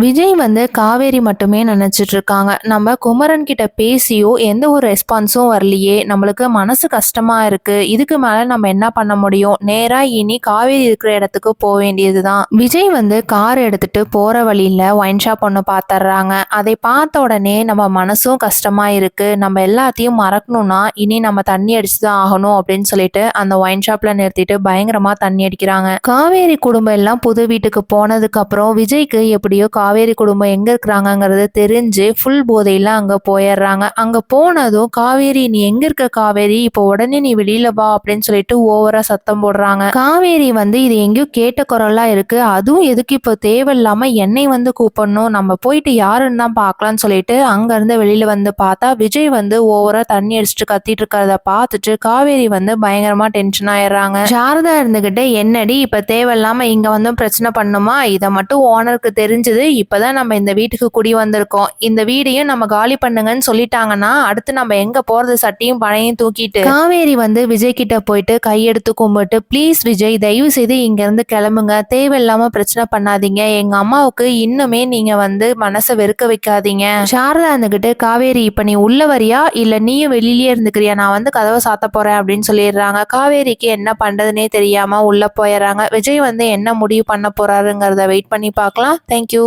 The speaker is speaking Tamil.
விஜய் வந்து காவேரி மட்டுமே நினைச்சிட்டு இருக்காங்க. நம்ம குமரன் கிட்ட பேசியோ எந்த ஒரு ரெஸ்பான்ஸும் வரலையே, நம்மளுக்கு மனசு கஷ்டமா இருக்கு. இதுக்கு மேல நம்ம என்ன பண்ண முடியும்? நேரா இனி காவேரி இருக்கிற இடத்துக்கு போக வேண்டியதுதான். விஜய் வந்து கார் எடுத்துட்டு போற வழியில ஒயின் ஷாப் ஒன்று பார்த்துடுறாங்க. அதை பார்த்த உடனே நம்ம மனசும் கஷ்டமா இருக்கு. நம்ம எல்லாத்தையும் மறக்கணும்னா இனி நம்ம தண்ணி அடிச்சுதான் ஆகணும் அப்படின்னு சொல்லிட்டு அந்த ஒயின் ஷாப்ல நிறுத்திட்டு பயங்கரமா தண்ணி அடிக்கிறாங்க. காவேரி குடும்பம் எல்லாம் புது வீட்டுக்கு போனதுக்கு அப்புறம் விஜய்க்கு எப்படியோ காவேரி குடும்பம் எங்க இருக்கிறாங்கங்கிறது தெரிஞ்சு ஃபுல் போதையில அங்க போயிடுறாங்க. அங்க போனதும் காவேரி நீ எங்க இருக்க காவேரி, இப்போ உடனே நீ வெளியில வா அப்படின்னு சொல்லிட்டு ஓவரா சத்தம் போடுறாங்க. காவேரி வந்து இது எங்கேயோ கேட்ட குரலா இருக்கு, அதுவும் எதுக்கு இப்போ தேவையில்லாம என்னை வந்து கூப்பிடணும், நம்ம போயிட்டு யாருன்னு தான் பார்க்கலாம்னு சொல்லிட்டு அங்க இருந்து வெளியில வந்து பார்த்தா விஜய் வந்து ஓவரா தண்ணி அடிச்சுட்டு கத்திட்டு இருக்கிறத பார்த்துட்டு காவேரி வந்து பயங்கரமா டென்ஷன் ஆயிடுறாங்க. சாரதா இருந்துகிட்டு என்னடி இப்ப தேவையில்லாம இங்க வந்து பிரச்சனை பண்ணுமா, இதை மட்டும் ஓனருக்கு தெரிஞ்சது, இப்பதான் நம்ம இந்த வீட்டுக்கு குடி வந்திருக்கோம், இந்த வீடையும் நம்ம காலி பண்ணுங்கன்னு சொல்லிட்டாங்கன்னா அடுத்து நம்ம எங்க போறது, சட்டியும் பனையும் தூக்கிட்டு. காவேரி வந்து விஜய் கிட்ட போயிட்டு கையெடுத்து கும்பிட்டு ப்ளீஸ் விஜய் தயவு செய்து இங்க இருந்து கிளம்புங்க, தேவையில்லாம பிரச்சனை பண்ணாதீங்க, எங்க அம்மாவுக்கு இன்னுமே நீங்க வந்து மனசை வெறுக்க வைக்காதீங்க. சாரதா இருந்துகிட்டு காவேரி இப்ப நீ உள்ள வரியா இல்ல நீயும் வெளியிலேயே இருந்துக்கிறியா, நான் வந்து கதவை சாத்த போறேன் அப்படின்னு சொல்லிடுறாங்க. காவேரிக்கு என்ன பண்றதுனே தெரியாம உள்ள போயிடுறாங்க. விஜய் வந்து என்ன முடிவு பண்ண போறாருங்கிறத வெயிட் பண்ணி பார்க்கலாம். தேங்க்யூ.